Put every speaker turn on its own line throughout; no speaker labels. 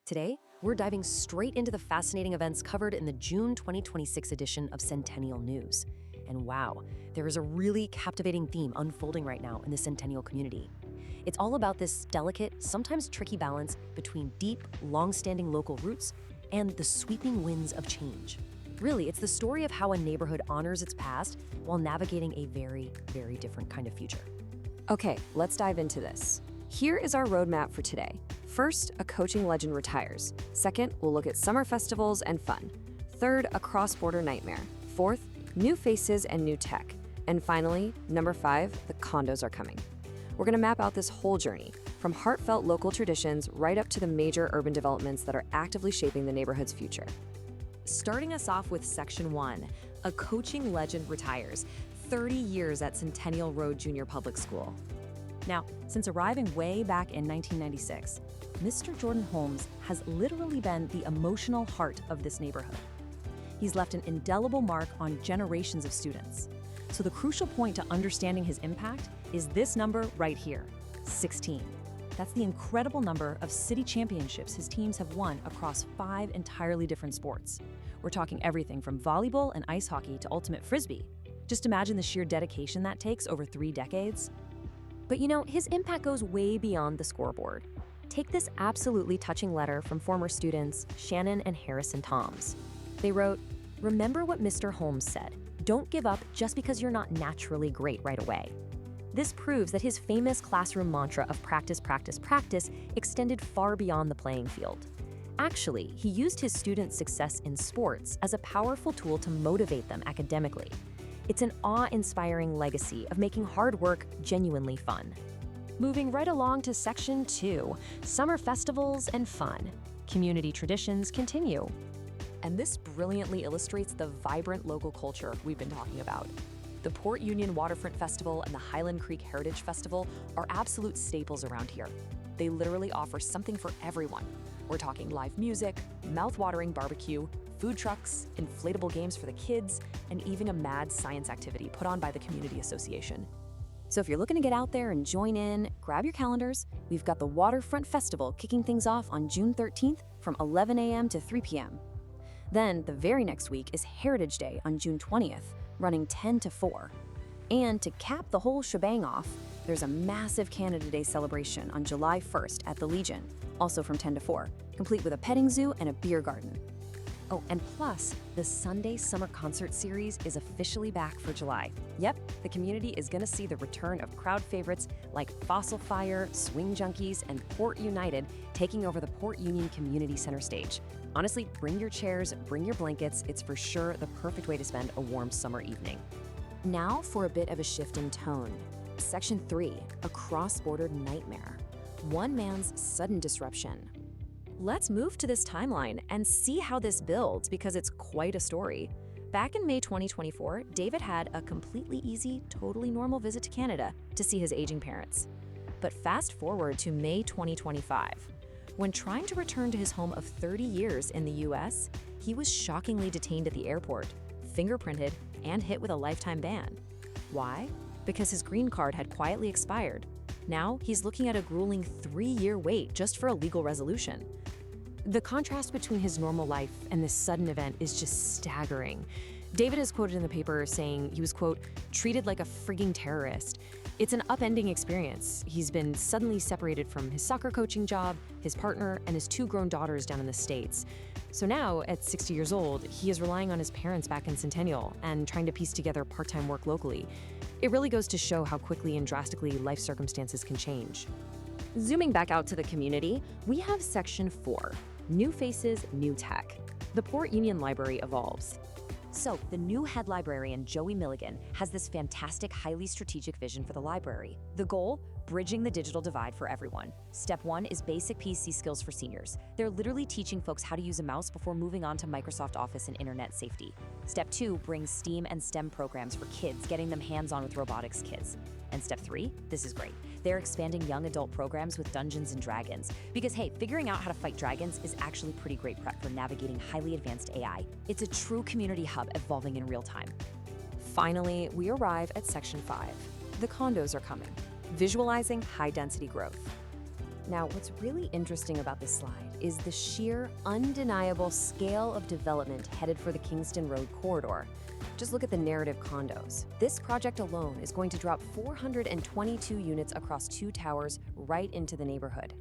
Today, we're diving straight into the fascinating events covered in the June 2026 edition of Centennial News. And wow, there is a really captivating theme unfolding right now in the Centennial community. It's all about this delicate, sometimes tricky balance between deep, long-standing local roots and the sweeping winds of change. Really, it's the story of how a neighborhood honors its past while navigating a very, very different kind of future.
Okay, let's dive into this. Here is our roadmap for today. First, a coaching legend retires. Second, we'll look at summer festivals and fun. Third, a cross-border nightmare. Fourth, new faces and new tech. And finally, number 5, the condos are coming. We're going to map out this whole journey, from heartfelt local traditions right up to the major urban developments that are actively shaping the neighborhood's future.
Starting us off with Section 1, a coaching legend retires, 30 years at Centennial Road Junior Public School. Now, since arriving way back in 1996, Mr. Jordan Holmes has literally been the emotional heart of this neighborhood. He's left an indelible mark on generations of students. So the crucial point to understanding his impact is this number right here, 16. That's the incredible number of city championships his teams have won across 5 entirely different sports. We're talking everything from volleyball and ice hockey to ultimate frisbee. Just imagine the sheer dedication that takes over 3 decades. But you know, his impact goes way beyond the scoreboard. Take this absolutely touching letter from former students Shannon and Harrison Toms. They wrote, "Remember what Mr. Holmes said, don't give up just because you're not naturally great right away." This proves that his famous classroom mantra of practice, practice, practice extended far beyond the playing field. Actually, he used his students' success in sports as a powerful tool to motivate them academically. It's an awe-inspiring legacy of making hard work genuinely fun. Moving right along to Section 2, summer festivals and fun. Community traditions continue. And this brilliantly illustrates the vibrant local culture we've been talking about. The Port Union Waterfront Festival and the Highland Creek Heritage Festival are absolute staples around here. They literally offer something for everyone. We're talking live music, mouth-watering barbecue, food trucks, inflatable games for the kids, and even a mad science activity put on by the Community Association. So if you're looking to get out there and join in, grab your calendars. We've got the Waterfront Festival kicking things off on June 13th from 11 a.m. to 3 p.m. Then the very next week is Heritage Day on June 20th, running 10 to 4. And to cap the whole shebang off, there's a massive Canada Day celebration on July 1st at the Legion, also from 10 to 4, complete with a petting zoo and a beer garden. Oh, and plus, the Sunday Summer Concert Series is officially back for July. Yep, the community is going to see the return of crowd favorites like Fossil Fire, Swing Junkies, and Port United taking over the Port Union Community Center stage. Honestly, bring your chairs, bring your blankets. It's for sure the perfect way to spend a warm summer evening. Now for a bit of a shift in tone. Section 3, a cross-border nightmare. One man's sudden disruption. Let's move to this timeline and see how this builds because it's quite a story. Back in May 2024, David had a completely easy, totally normal visit to Canada to see his aging parents. But fast forward to May 2025. When trying to return to his home of 30 years in the US, he was shockingly detained at the airport, fingerprinted, and hit with a lifetime ban. Why? Because his green card had quietly expired. Now he's looking at a grueling 3-year wait just for a legal resolution. The contrast between his normal life and this sudden event is just staggering. David is quoted in the paper saying he was, quote, treated like a frigging terrorist. It's an upending experience. He's been suddenly separated from his soccer coaching job, his partner, and his 2 grown daughters down in the States. So now, at 60 years old, he is relying on his parents back in Centennial and trying to piece together part-time work locally. It really goes to show how quickly and drastically life circumstances can change. Zooming back out to the community, we have Section 4, New Faces, New Tech. The Port Union Library evolves. So, the new head librarian, Joey Milligan, has this fantastic, highly strategic vision for the library. The goal? Bridging the digital divide for everyone. Step 1 is basic PC skills for seniors. They're literally teaching folks how to use a mouse before moving on to Microsoft Office and internet safety. Step 2 brings STEAM and STEM programs for kids, getting them hands-on with robotics kits. And Step 3, this is great. They're expanding young adult programs with Dungeons and Dragons. Because hey, figuring out how to fight dragons is actually pretty great prep for navigating highly advanced AI. It's a true community hub evolving in real time. Finally, we arrive at Section 5. The condos are coming. Visualizing high-density growth.
Now, what's really interesting about this slide is the sheer, undeniable scale of development headed for the Kingston Road corridor. Just look at the narrative condos. This project alone is going to drop 422 units across 2 towers right into the neighborhood.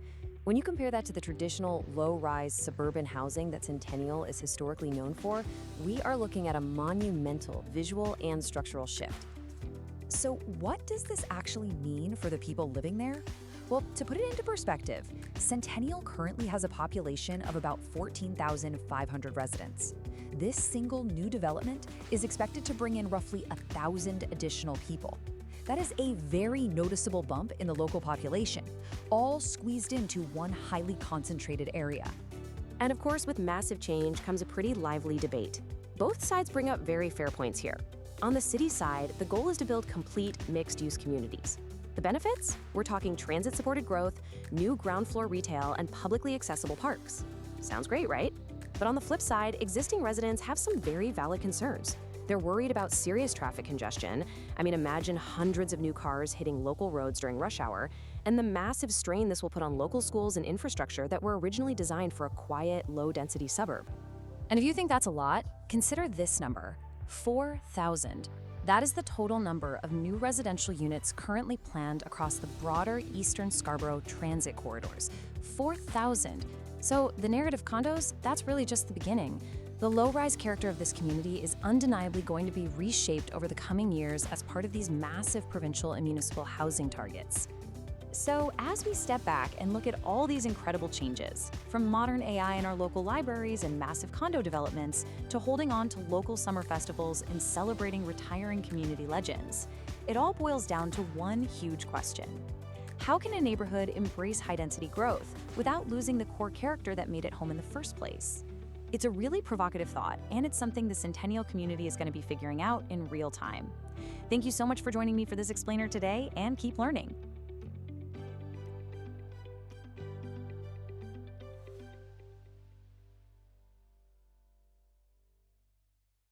When you compare that to the traditional low-rise suburban housing that Centennial is historically known for, we are looking at a monumental visual and structural shift.
So what does this actually mean for the people living there? Well, to put it into perspective, Centennial currently has a population of about 14,500 residents. This single new development is expected to bring in roughly 1,000 additional people. That is a very noticeable bump in the local population, all squeezed into one highly concentrated area.
And of course, with massive change comes a pretty lively debate. Both sides bring up very fair points here. On the city side, the goal is to build complete mixed-use communities. The benefits? We're talking transit-supported growth, new ground floor retail, and publicly accessible parks. Sounds great, right? But on the flip side, existing residents have some very valid concerns. They're worried about serious traffic congestion. Imagine hundreds of new cars hitting local roads during rush hour, and the massive strain this will put on local schools and infrastructure that were originally designed for a quiet, low-density suburb.
And if you think that's a lot, consider this number: 4,000. That is the total number of new residential units currently planned across the broader eastern Scarborough transit corridors. 4,000. So the narrative condos, that's really just the beginning. The low-rise character of this community is undeniably going to be reshaped over the coming years as part of these massive provincial and municipal housing targets. So as we step back and look at all these incredible changes, from modern AI in our local libraries and massive condo developments, to holding on to local summer festivals and celebrating retiring community legends, it all boils down to one huge question. How can a neighborhood embrace high-density growth without losing the core character that made it home in the first place? It's a really provocative thought, and it's something the Centennial community is going to be figuring out in real time. Thank you so much for joining me for this explainer today, and keep learning.